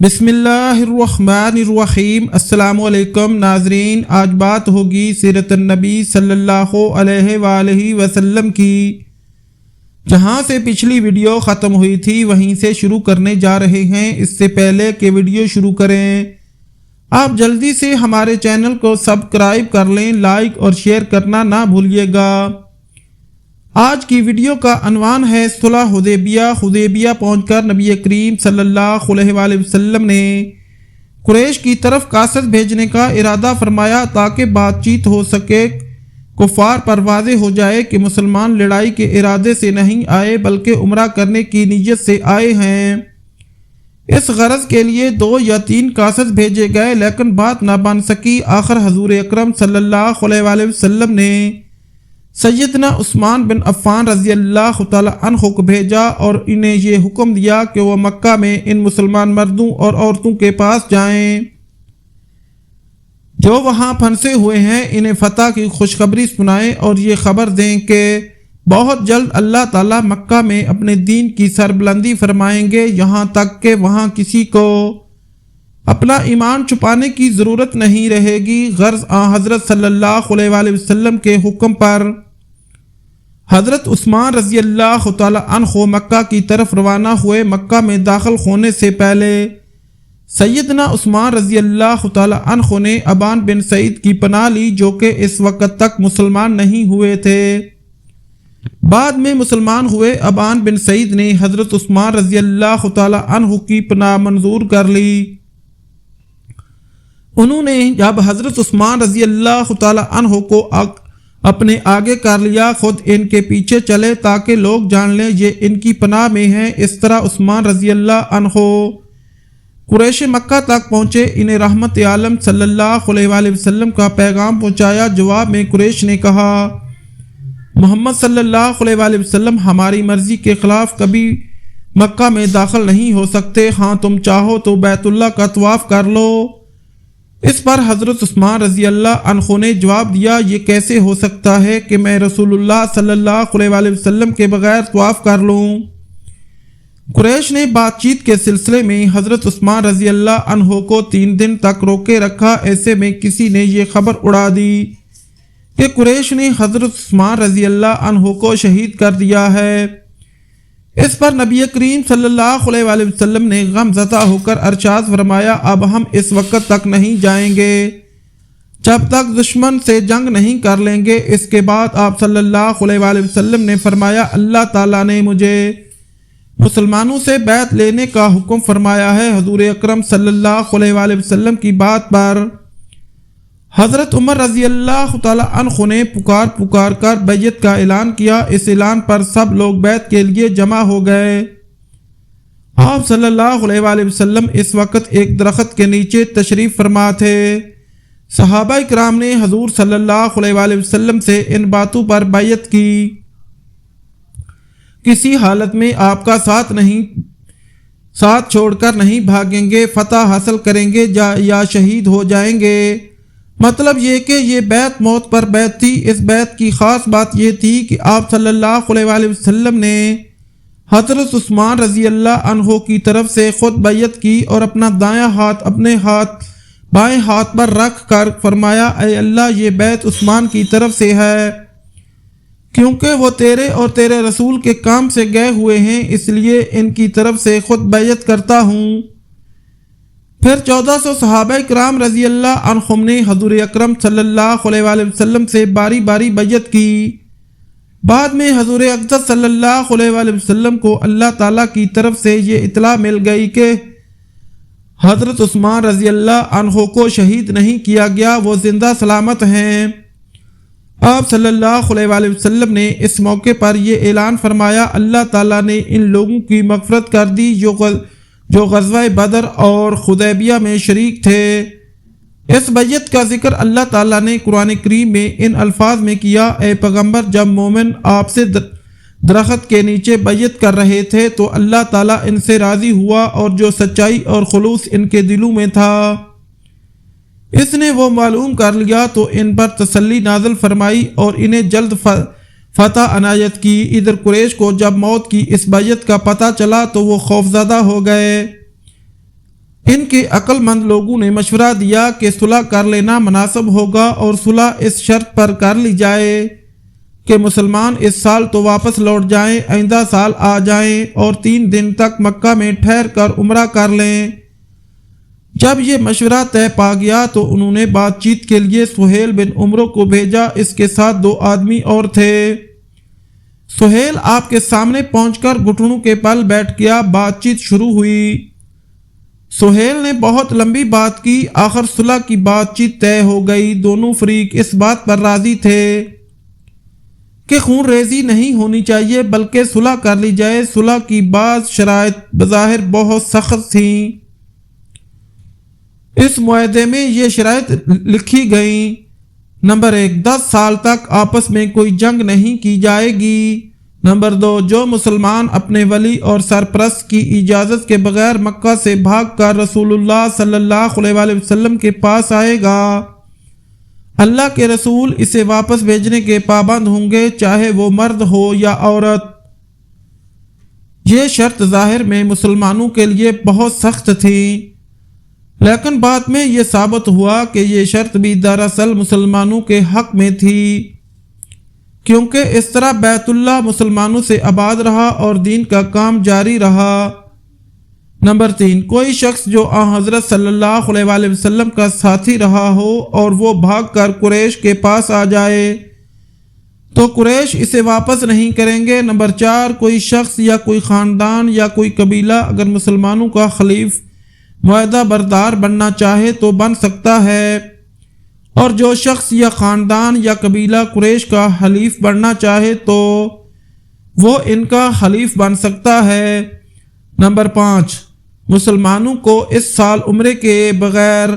بسم اللہ الرحمن الرحیم۔ السلام علیکم ناظرین، آج بات ہوگی سیرت النبی صلی اللہ علیہ وآلہ وسلم کی۔ جہاں سے پچھلی ویڈیو ختم ہوئی تھی وہیں سے شروع کرنے جا رہے ہیں۔ اس سے پہلے کہ ویڈیو شروع کریں آپ جلدی سے ہمارے چینل کو سبسکرائب کر لیں، لائک اور شیئر کرنا نہ بھولیے گا۔ آج کی ویڈیو کا عنوان ہے صلح حدیبیہ۔ حدیبیہ پہنچ کر نبی کریم صلی اللہ علیہ وآلہ وسلم نے قریش کی طرف قاصد بھیجنے کا ارادہ فرمایا تاکہ بات چیت ہو سکے، کفار پر واضح ہو جائے کہ مسلمان لڑائی کے ارادے سے نہیں آئے بلکہ عمرہ کرنے کی نیت سے آئے ہیں۔ اس غرض کے لیے 2 یا 3 قاصد بھیجے گئے لیکن بات نہ بن سکی۔ آخر حضور اکرم صلی اللہ علیہ وآلہ وسلم نے سیدنا عثمان بن عفان رضی اللہ تعالی عنہ کو بھیجا اور انہیں یہ حکم دیا کہ وہ مکہ میں ان مسلمان مردوں اور عورتوں کے پاس جائیں جو وہاں پھنسے ہوئے ہیں، انہیں فتح کی خوشخبری سنائیں اور یہ خبر دیں کہ بہت جلد اللہ تعالی مکہ میں اپنے دین کی سربلندی فرمائیں گے، یہاں تک کہ وہاں کسی کو اپنا ایمان چھپانے کی ضرورت نہیں رہے گی۔ غرض حضرت صلی اللہ علیہ وآلہ وسلم کے حکم پر حضرت عثمان رضی اللہ تعالی عنہ مکہ کی طرف روانہ ہوئے۔ مکہ میں داخل ہونے سے پہلے سیدنا عثمان رضی اللہ تعالی عنہ نے ابان بن سعید کی پناہ لی جو کہ اس وقت تک مسلمان نہیں ہوئے تھے۔ بعد میں مسلمان ہوئے ابان بن سعید نے حضرت عثمان رضی اللہ تعالی عنہ کی پناہ منظور کر لی۔ انہوں نے جب حضرت عثمان رضی اللہ تعالی عنہ کو اپنے آگے کر لیا، خود ان کے پیچھے چلے تاکہ لوگ جان لیں یہ ان کی پناہ میں ہیں۔ اس طرح عثمان رضی اللہ عنہ قریش مکہ تک پہنچے، انہیں رحمت عالم صلی اللہ علیہ وآلہ وسلم کا پیغام پہنچایا۔ جواب میں قریش نے کہا، محمد صلی اللہ علیہ وآلہ وسلم ہماری مرضی کے خلاف کبھی مکہ میں داخل نہیں ہو سکتے، ہاں تم چاہو تو بیت اللہ کا طواف کر لو۔ اس پر حضرت عثمان رضی اللہ عنہ نے جواب دیا، یہ کیسے ہو سکتا ہے کہ میں رسول اللہ صلی اللہ علیہ وآلہ وسلم کے بغیر طواف کر لوں۔ قریش نے بات چیت کے سلسلے میں حضرت عثمان رضی اللہ عنہ کو 3 دن تک روکے رکھا۔ ایسے میں کسی نے یہ خبر اڑا دی کہ قریش نے حضرت عثمان رضی اللہ عنہ کو شہید کر دیا ہے۔ اس پر نبی کریم صلی اللہ علیہ وآلہ وسلم نے غم زدہ ہو کر ارشاد فرمایا، اب ہم اس وقت تک نہیں جائیں گے جب تک دشمن سے جنگ نہیں کر لیں گے۔ اس کے بعد آپ صلی اللہ علیہ وآلہ وسلم نے فرمایا، اللہ تعالیٰ نے مجھے مسلمانوں سے بیعت لینے کا حکم فرمایا ہے۔ حضور اکرم صلی اللہ علیہ وآلہ وسلم کی بات پر حضرت عمر رضی اللہ تعالی عنہ نے پکار کر بیعت کا اعلان کیا۔ اس اعلان پر سب لوگ بیعت کے لیے جمع ہو گئے۔ آپ صلی اللہ علیہ وآلہ وسلم اس وقت ایک درخت کے نیچے تشریف فرما تھے۔ صحابہ کرام نے حضور صلی اللہ علیہ وآلہ وسلم سے ان باتوں پر بیعت کی، کسی حالت میں آپ کا ساتھ چھوڑ کر نہیں بھاگیں گے، فتح حاصل کریں گے یا شہید ہو جائیں گے۔ مطلب یہ کہ یہ بیعت موت پر بیعت تھی۔ اس بیعت کی خاص بات یہ تھی کہ آپ صلی اللہ علیہ وآلہ وسلم نے حضرت عثمان رضی اللہ عنہ کی طرف سے خود بیعت کی اور اپنا دایاں ہاتھ اپنے بائیں ہاتھ پر رکھ کر فرمایا، اے اللہ یہ بیعت عثمان کی طرف سے ہے کیونکہ وہ تیرے اور تیرے رسول کے کام سے گئے ہوئے ہیں، اس لیے ان کی طرف سے خود بیعت کرتا ہوں۔ پھر 1400 صحابہ کرام رضی اللہ عنہم نے حضور اکرم صلی اللہ علیہ وآلہ وسلم سے باری باری بیعت کی۔ بعد میں حضور اقدس صلی اللہ علیہ وآلہ وسلم کو اللہ تعالیٰ کی طرف سے یہ اطلاع مل گئی کہ حضرت عثمان رضی اللہ عنہ کو شہید نہیں کیا گیا، وہ زندہ سلامت ہیں۔ آپ صلی اللہ علیہ وآلہ وسلم نے اس موقع پر یہ اعلان فرمایا، اللہ تعالیٰ نے ان لوگوں کی مغفرت کر دی جو غزوہ بدر اور حدیبیہ میں شریک تھے۔ اس بیعت کا ذکر اللہ تعالیٰ نے قرآن کریم میں ان الفاظ میں کیا، اے پیغمبر جب مومن آپ سے درخت کے نیچے بیعت کر رہے تھے تو اللہ تعالیٰ ان سے راضی ہوا اور جو سچائی اور خلوص ان کے دلوں میں تھا اس نے وہ معلوم کر لیا تو ان پر تسلی نازل فرمائی اور انہیں جلد فتح عنایت کی۔ ادھر قریش کو جب موت کی اس بیعت کا پتہ چلا تو وہ خوفزدہ ہو گئے۔ ان کے عقل مند لوگوں نے مشورہ دیا کہ صلح کر لینا مناسب ہوگا اور صلح اس شرط پر کر لی جائے کہ مسلمان اس سال تو واپس لوٹ جائیں، آئندہ سال آ جائیں اور 3 دن تک مکہ میں ٹھہر کر عمرہ کر لیں۔ جب یہ مشورہ طے پا گیا تو انہوں نے بات چیت کے لیے سہیل بن عمرو کو بھیجا، اس کے ساتھ 2 آدمی اور تھے۔ سہیل آپ کے سامنے پہنچ کر گھٹنوں کے بل بیٹھ گیا، بات چیت شروع ہوئی۔ سہیل نے بہت لمبی بات کی، آخر صلح کی بات چیت طے ہو گئی۔ دونوں فریق اس بات پر راضی تھے کہ خون ریزی نہیں ہونی چاہیے بلکہ صلح کر لی جائے۔ صلح کی بعض شرائط بظاہر بہت سخت تھیں۔ اس معاہدے میں یہ شرائط لکھی گئیں: نمبر 1، 10 سال تک آپس میں کوئی جنگ نہیں کی جائے گی۔ نمبر 2، جو مسلمان اپنے ولی اور سرپرست کی اجازت کے بغیر مکہ سے بھاگ کر رسول اللہ صلی اللہ علیہ وآلہ وسلم کے پاس آئے گا، اللہ کے رسول اسے واپس بھیجنے کے پابند ہوں گے، چاہے وہ مرد ہو یا عورت۔ یہ شرط ظاہر میں مسلمانوں کے لیے بہت سخت تھی، لیکن بعد میں یہ ثابت ہوا کہ یہ شرط بھی دراصل مسلمانوں کے حق میں تھی، کیونکہ اس طرح بیت اللہ مسلمانوں سے آباد رہا اور دین کا کام جاری رہا۔ نمبر 3، کوئی شخص جو حضرت صلی اللہ علیہ وآلہ وسلم کا ساتھی رہا ہو اور وہ بھاگ کر قریش کے پاس آ جائے تو قریش اسے واپس نہیں کریں گے۔ نمبر 4، کوئی شخص یا کوئی خاندان یا کوئی قبیلہ اگر مسلمانوں کا خلیف معاہدہ بردار بننا چاہے تو بن سکتا ہے، اور جو شخص یا خاندان یا قبیلہ قریش کا حلیف بننا چاہے تو وہ ان کا حلیف بن سکتا ہے۔ نمبر 5، مسلمانوں کو اس سال عمرے کے بغیر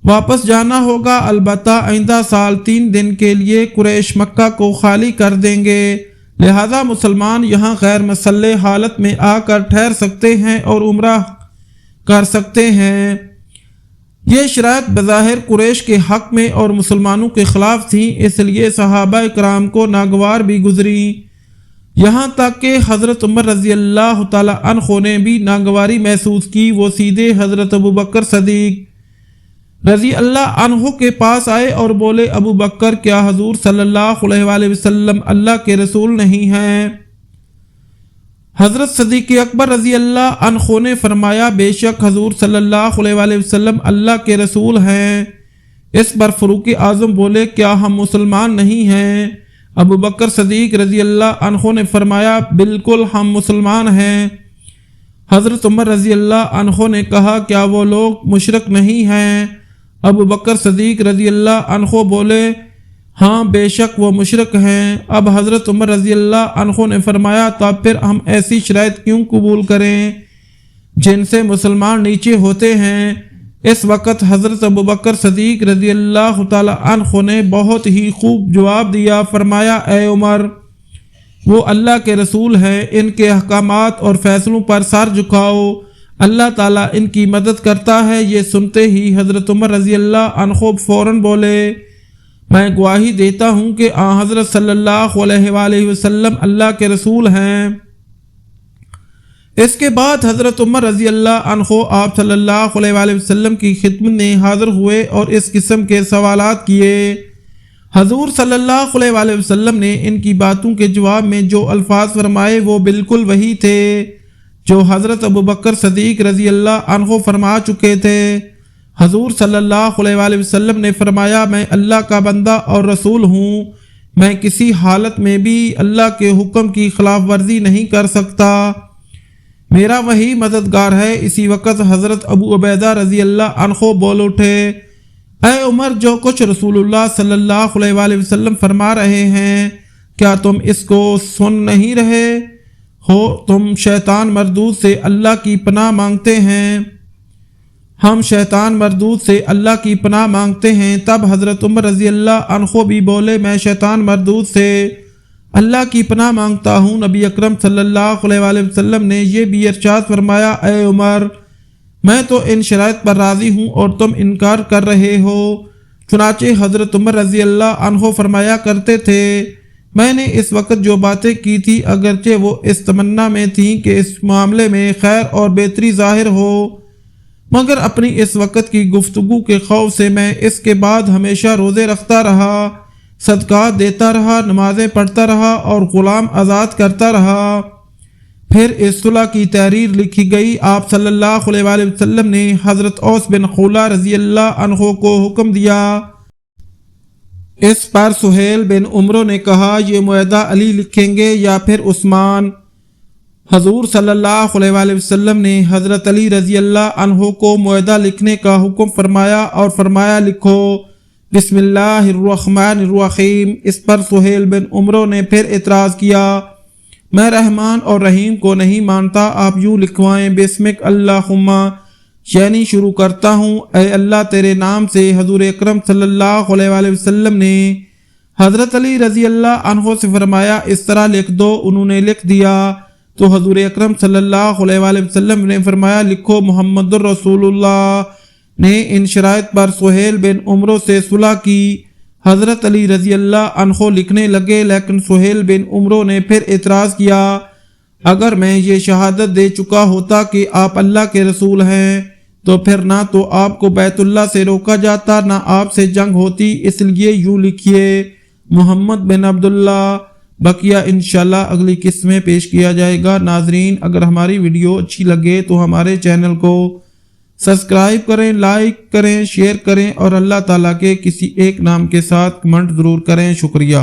واپس جانا ہوگا، البتہ آئندہ سال 3 دن کے لیے قریش مکہ کو خالی کر دیں گے، لہذا مسلمان یہاں غیر مسلح حالت میں آ کر ٹھہر سکتے ہیں اور عمرہ کر سکتے ہیں۔ یہ شرائط بظاہر قریش کے حق میں اور مسلمانوں کے خلاف تھیں، اس لیے صحابہ کرام کو ناگوار بھی گزری، یہاں تک کہ حضرت عمر رضی اللہ تعالی عنہ نے بھی ناگواری محسوس کی۔ وہ سیدھے حضرت ابوبکر صدیق رضی اللہ عنہ کے پاس آئے اور بولے، ابو بکر، کیا حضور صلی اللہ علیہ وآلہ وسلم اللہ کے رسول نہیں ہیں؟ حضرت صدیق اکبر رضی اللہ عنہ نے فرمایا، بے شک حضور صلی اللہ علیہ وآلہ وسلم اللہ کے رسول ہیں۔ اس پر فاروق اعظم بولے، کیا ہم مسلمان نہیں ہیں؟ ابو بکر صدیق رضی اللہ عنہ نے فرمایا، بالکل ہم مسلمان ہیں۔ حضرت عمر رضی اللہ عنہ نے کہا، کیا وہ لوگ مشرک نہیں ہیں؟ ابو بکر صدیق رضی اللہ عنہ بولے، ہاں بے شک وہ مشرک ہیں۔ اب حضرت عمر رضی اللہ عنہ نے فرمایا، تب پھر ہم ایسی شرائط کیوں قبول کریں جن سے مسلمان نیچے ہوتے ہیں؟ اس وقت حضرت ابو بکر صدیق رضی اللہ تعالی عنہ نے بہت ہی خوب جواب دیا، فرمایا، اے عمر، وہ اللہ کے رسول ہیں، ان کے احکامات اور فیصلوں پر سر جھکاؤ، اللہ تعالیٰ ان کی مدد کرتا ہے۔ یہ سنتے ہی حضرت عمر رضی اللہ عنہ فوراً بولے، میں گواہی دیتا ہوں کہ حضرت صلی اللہ علیہ وآلہ وسلم اللہ کے رسول ہیں۔ اس کے بعد حضرت عمر رضی اللہ عنہ آپ صلی اللہ علیہ وآلہ وسلم کی خدمت میں حاضر ہوئے اور اس قسم کے سوالات کیے۔ حضور صلی اللہ علیہ وآلہ وسلم نے ان کی باتوں کے جواب میں جو الفاظ فرمائے وہ بالکل وہی تھے جو حضرت ابو بکر صدیق رضی اللہ عنہ فرما چکے تھے۔ حضور صلی اللہ علیہ وآلہ وسلم نے فرمایا، میں اللہ کا بندہ اور رسول ہوں، میں کسی حالت میں بھی اللہ کے حکم کی خلاف ورزی نہیں کر سکتا، میرا وہی مددگار ہے۔ اسی وقت حضرت ابو عبیدہ رضی اللہ عنہ بول اٹھے، اے عمر، جو کچھ رسول اللہ صلی اللہ علیہ وآلہ وسلم فرما رہے ہیں کیا تم اس کو سن نہیں رہے ہو؟ تم شیطان مردود سے اللہ کی پناہ مانگتے ہیں، ہم شیطان مردود سے اللہ کی پناہ مانگتے ہیں۔ تب حضرت عمر رضی اللہ عنہ بھی بولے، میں شیطان مردود سے اللہ کی پناہ مانگتا ہوں۔ نبی اکرم صلی اللہ علیہ وآلہ وسلم نے یہ بھی ارشاد فرمایا، اے عمر، میں تو ان شرائط پر راضی ہوں اور تم انکار کر رہے ہو۔ چنانچہ حضرت عمر رضی اللہ عنہ فرمایا کرتے تھے، میں نے اس وقت جو باتیں کی تھی اگرچہ وہ اس تمنا میں تھیں کہ اس معاملے میں خیر اور بہتری ظاہر ہو، مگر اپنی اس وقت کی گفتگو کے خوف سے میں اس کے بعد ہمیشہ روزے رکھتا رہا، صدقات دیتا رہا، نمازیں پڑھتا رہا اور غلام آزاد کرتا رہا۔ پھر اس صلح کی تحریر لکھی گئی۔ آپ صلی اللہ علیہ وآلہ وسلم نے حضرت اوس بن خولہ رضی اللہ عنہ کو حکم دیا۔ اس پر سہیل بن عمرو نے کہا، یہ معاہدہ علی لکھیں گے یا پھر عثمان؟ حضور صلی اللہ علیہ وآلہ وسلم نے حضرت علی رضی اللہ عنہ کو معاہدہ لکھنے کا حکم فرمایا اور فرمایا، لکھو بسم اللہ الرحمن الرحیم۔ اس پر سہیل بن عمرو نے پھر اعتراض کیا، میں رحمان اور رحیم کو نہیں مانتا، آپ یوں لکھوائیں بسمک اللہم، یعنی شروع کرتا ہوں اے اللہ تیرے نام سے۔ حضور اکرم صلی اللہ علیہ وآلہ وسلم نے حضرت علی رضی اللہ عنہ سے فرمایا، اس طرح لکھ دو۔ انہوں نے لکھ دیا تو حضور اکرم صلی اللہ علیہ وآلہ وسلم نے فرمایا، لکھو محمد الرسول اللہ نے ان شرائط پر سہیل بن عمرو سے صلح کی۔ حضرت علی رضی اللہ عنہ لکھنے لگے، لیکن سہیل بن عمرو نے پھر اعتراض کیا، اگر میں یہ شہادت دے چکا ہوتا کہ آپ اللہ کے رسول ہیں تو پھر نہ تو آپ کو بیت اللہ سے روکا جاتا نہ آپ سے جنگ ہوتی، اس لیے یوں لکھیے محمد بن عبداللہ۔ بقیہ انشاءاللہ اگلی قسط میں پیش کیا جائے گا۔ ناظرین، اگر ہماری ویڈیو اچھی لگے تو ہمارے چینل کو سبسکرائب کریں، لائک کریں، شیئر کریں اور اللہ تعالیٰ کے کسی ایک نام کے ساتھ کمنٹ ضرور کریں۔ شکریہ۔